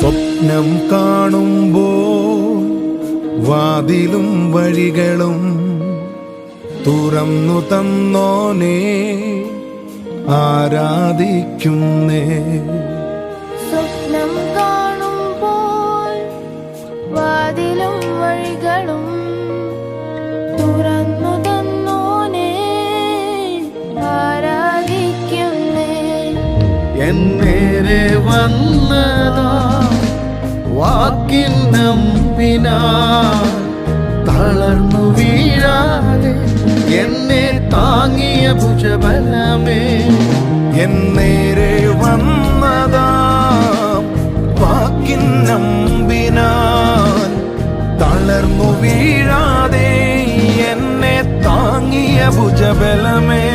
സ്വപ്നം കാണുമ്പോൾ വാതിലും വഴികളും തുറന്നു തന്നോനെ ആരാധിക്കുന്നേ. സ്വപ്നം കാണുമ്പോൾ വാതിലും വഴികളും തുറന്നു തന്നോനെ ആരാധിക്കുന്നേ. എന്നേരെ വന്നതാ വാക്കിൻ നമ്പിനാൽ തളർന്നു വീഴാതെ എന്നെ താങ്ങിയ ഭുജബലമേ. എന്നേരെ വന്നതാ വാക്കിൻ നമ്പിനാൽ തളർന്നു വീഴാതെ എന്നെ താങ്ങിയ ഭുജബലമേ.